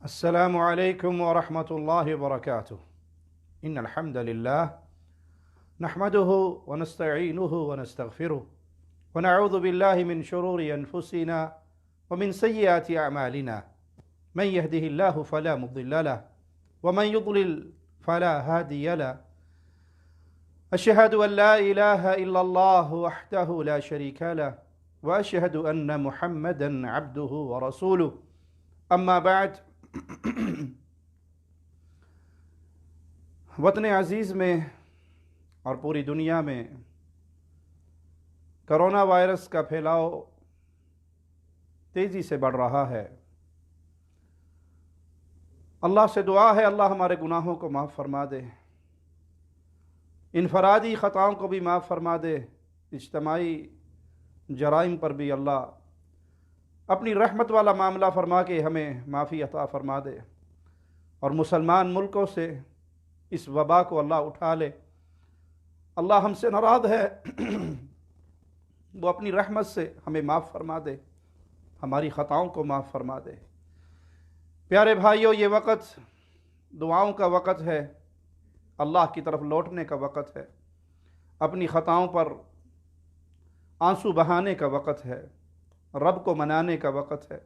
السلام عليكم ورحمة الله وبركاته. إن الحمد لله نحمده ونستعينه ونستغفره ونعوذ بالله من شرور أنفسنا ومن سيئات أعمالنا. من يهده الله فلا مضل له ومن يضلل فلا هادي له. أشهد أن لا إله إلا الله وحده لا شريك له وأشهد أن محمدا عبده ورسوله. أما بعد، وطن عزیز میں اور پوری دنیا میں کرونا وائرس کا پھیلاؤ تیزی سے بڑھ رہا ہے۔ اللہ سے دعا ہے اللہ ہمارے گناہوں کو معاف فرما دے، انفرادی خطاؤں کو بھی معاف فرما دے، اجتماعی جرائم پر بھی اللہ اپنی رحمت والا معاملہ فرما کے ہمیں معافی عطا فرما دے، اور مسلمان ملکوں سے اس وبا کو اللہ اٹھا لے۔ اللہ ہم سے ناراض ہے، وہ اپنی رحمت سے ہمیں معاف فرما دے، ہماری خطاؤں کو معاف فرما دے۔ پیارے بھائیوں، یہ وقت دعاؤں کا وقت ہے، اللہ کی طرف لوٹنے کا وقت ہے، اپنی خطاؤں پر آنسو بہانے کا وقت ہے، رب کو منانے کا وقت ہے،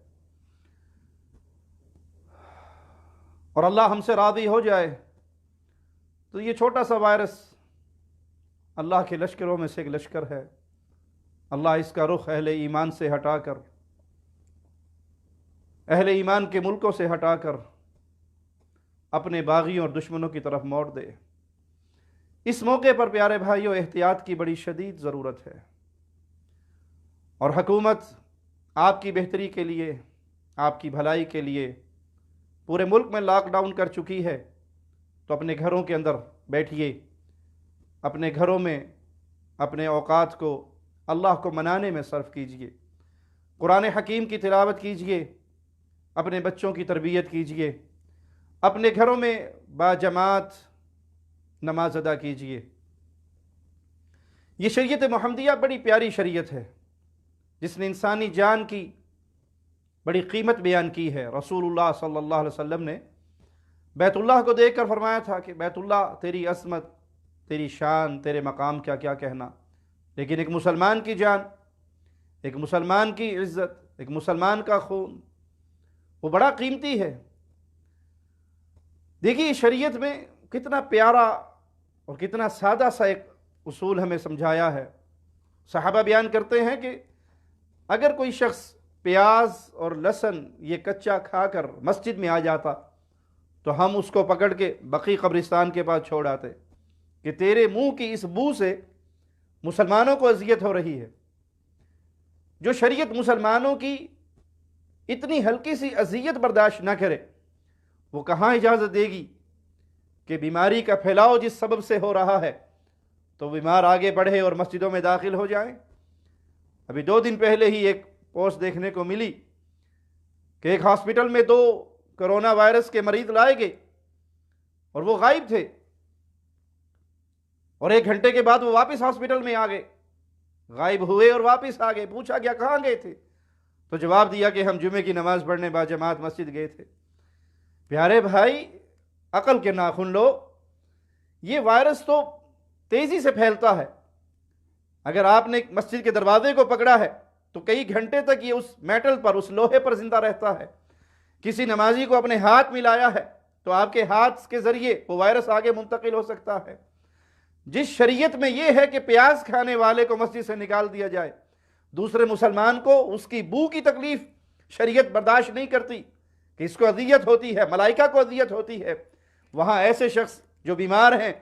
اور اللہ ہم سے راضی ہو جائے تو یہ چھوٹا سا وائرس اللہ کے لشکروں میں سے ایک لشکر ہے۔ اللہ اس کا رخ اہل ایمان سے ہٹا کر، اہل ایمان کے ملکوں سے ہٹا کر اپنے باغیوں اور دشمنوں کی طرف موڑ دے۔ اس موقع پر پیارے بھائیوں، احتیاط کی بڑی شدید ضرورت ہے، اور حکومت آپ کی بہتری کے لیے، آپ کی بھلائی کے لیے پورے ملک میں لاک ڈاؤن کر چکی ہے۔ تو اپنے گھروں کے اندر بیٹھیے، اپنے گھروں میں اپنے اوقات کو اللہ کو منانے میں صرف کیجیے، قرآن حکیم کی تلاوت کیجیے، اپنے بچوں کی تربیت کیجیے، اپنے گھروں میں باجماعت نماز ادا کیجیے۔ یہ شریعت محمدیہ بڑی پیاری شریعت ہے، جس نے انسانی جان کی بڑی قیمت بیان کی ہے۔ رسول اللہ صلی اللہ علیہ وسلم نے بیت اللہ کو دیکھ کر فرمایا تھا کہ بیت اللہ تیری عظمت، تیری شان، تیرے مقام کا کیا کہنا، لیکن ایک مسلمان کی جان، ایک مسلمان کی عزت، ایک مسلمان کا خون، وہ بڑا قیمتی ہے۔ دیکھیے شریعت میں کتنا پیارا اور کتنا سادہ سا ایک اصول ہمیں سمجھایا ہے۔ صحابہ بیان کرتے ہیں کہ اگر کوئی شخص پیاز اور لہسن یہ کچا کھا کر مسجد میں آ جاتا تو ہم اس کو پکڑ کے بقی قبرستان کے پاس چھوڑ آتے کہ تیرے منہ کی اس بو سے مسلمانوں کو اذیت ہو رہی ہے۔ جو شریعت مسلمانوں کی اتنی ہلکی سی اذیت برداشت نہ کرے، وہ کہاں اجازت دے گی کہ بیماری کا پھیلاؤ جس سبب سے ہو رہا ہے تو بیمار آگے بڑھے اور مسجدوں میں داخل ہو جائیں۔ ابھی 2 دن پہلے ہی ایک پوسٹ دیکھنے کو ملی کہ ایک ہاسپٹل میں 2 کرونا وائرس کے مریض لائے گئے اور وہ غائب تھے، اور 1 گھنٹے کے بعد وہ واپس ہاسپٹل میں آ گئے، غائب ہوئے اور واپس آ گئے۔ پوچھا گیا کہاں گئے تھے، تو جواب دیا کہ ہم جمعے کی نماز پڑھنے باجماعت مسجد گئے تھے۔ پیارے بھائی، عقل کے ناخن لو، یہ وائرس تو تیزی سے پھیلتا ہے۔ اگر آپ نے مسجد کے دروازے کو پکڑا ہے تو کئی گھنٹے تک یہ اس میٹل پر، اس لوہے پر زندہ رہتا ہے۔ کسی نمازی کو اپنے ہاتھ ملایا ہے تو آپ کے ہاتھ کے ذریعے وہ وائرس آگے منتقل ہو سکتا ہے۔ جس شریعت میں یہ ہے کہ پیاز کھانے والے کو مسجد سے نکال دیا جائے، دوسرے مسلمان کو اس کی بو کی تکلیف شریعت برداشت نہیں کرتی کہ اس کو اذیت ہوتی ہے، ملائکہ کو اذیت ہوتی ہے، وہاں ایسے شخص جو بیمار ہیں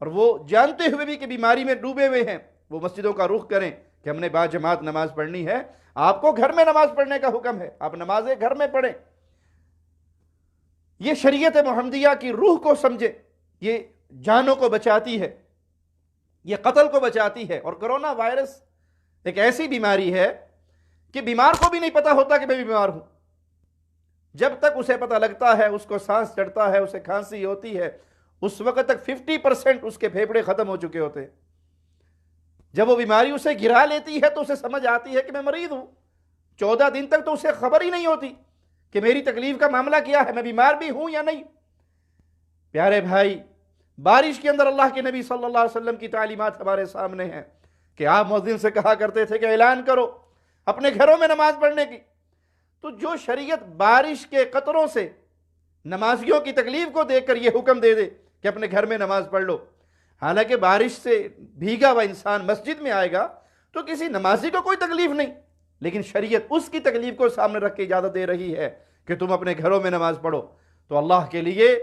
اور وہ جانتے ہوئے بھی کہ بیماری میں ڈوبے ہوئے ہیں، وہ مسجدوں کا رخ کریں کہ ہم نے باجماعت نماز پڑھنی ہے۔ آپ کو گھر میں نماز پڑھنے کا حکم ہے، آپ نمازیں گھر میں پڑھیں۔ یہ شریعت محمدیہ کی روح کو سمجھے، یہ جانوں کو بچاتی ہے، یہ قتل کو بچاتی ہے۔ اور کرونا وائرس ایک ایسی بیماری ہے کہ بیمار کو بھی نہیں پتا ہوتا کہ میں بیمار ہوں۔ جب تک اسے پتہ لگتا ہے، اس کو سانس چڑھتا ہے، اسے کھانسی ہوتی ہے، اس وقت تک 50% اس کے پھیپھڑے ختم ہو چکے ہوتے ہیں۔ جب وہ بیماری اسے گرا لیتی ہے تو اسے سمجھ آتی ہے کہ میں مریض ہوں۔ 14 دن تک تو اسے خبر ہی نہیں ہوتی کہ میری تکلیف کا معاملہ کیا ہے، میں بیمار بھی ہوں یا نہیں؟ پیارے بھائی، بارش کے اندر اللہ کے نبی صلی اللہ علیہ وسلم کی تعلیمات ہمارے سامنے ہیں کہ آپ مؤذن سے کہا کرتے تھے کہ اعلان کرو اپنے گھروں میں نماز پڑھنے کی۔ تو جو شریعت بارش کے قطروں سے نمازیوں کی تکلیف کو دیکھ کر یہ حکم دے دے کہ اپنے گھر میں نماز پڑھ لو، حالانکہ بارش سے بھیگا ہوا انسان مسجد میں آئے گا تو کسی نمازی کو کوئی تکلیف نہیں، لیکن شریعت اس کی تکلیف کو سامنے رکھ کے اجازت دے رہی ہے کہ تم اپنے گھروں میں نماز پڑھو۔ تو اللہ کے لیے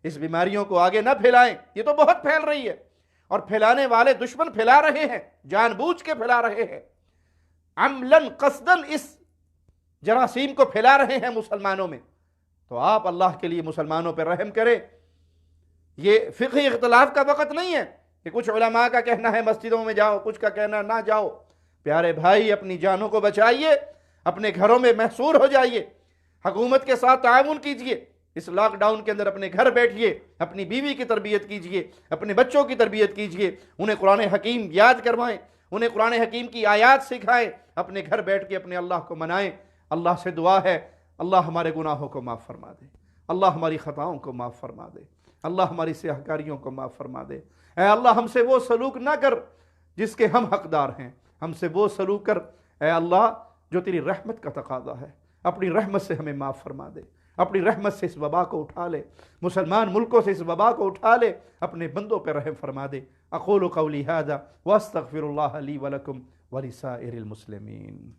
اس بیماریوں کو آگے نہ پھیلائیں، یہ تو بہت پھیل رہی ہے، اور پھیلانے والے دشمن پھیلا رہے ہیں، جان بوجھ کے پھیلا رہے ہیں، عملاً قصداً اس جراثیم کو پھیلا رہے ہیں مسلمانوں میں۔ تو آپ اللہ کے لیے مسلمانوں پر رحم کریں۔ یہ فقہی اختلاف کا وقت نہیں ہے کہ کچھ علماء کا کہنا ہے مسجدوں میں جاؤ، کچھ کا کہنا نہ جاؤ۔ پیارے بھائی، اپنی جانوں کو بچائیے، اپنے گھروں میں محصور ہو جائیے، حکومت کے ساتھ تعاون کیجئے، اس لاک ڈاؤن کے اندر اپنے گھر بیٹھیے، اپنی بیوی کی تربیت کیجئے، اپنے بچوں کی تربیت کیجئے، انہیں قرآن حکیم یاد کروائیں، انہیں قرآن حکیم کی آیات سکھائیں، اپنے گھر بیٹھ کے اپنے اللہ کو منائیں۔ اللہ سے دعا ہے اللہ ہمارے گناہوں کو معاف فرما دے، اللہ ہماری خطاؤں کو معاف فرما دے، اللہ ہماری سیاہ کاریوں کو معاف فرما دے۔ اے اللہ ہم سے وہ سلوک نہ کر جس کے ہم حقدار ہیں، ہم سے وہ سلوک کر اے اللہ جو تیری رحمت کا تقاضا ہے۔ اپنی رحمت سے ہمیں معاف فرما دے، اپنی رحمت سے اس وبا کو اٹھا لے، مسلمان ملکوں سے اس وبا کو اٹھا لے، اپنے بندوں پہ رحم فرما دے۔ اقول قولی ھذا واستغفر اللہ لی ولکم ولسائر المسلمین۔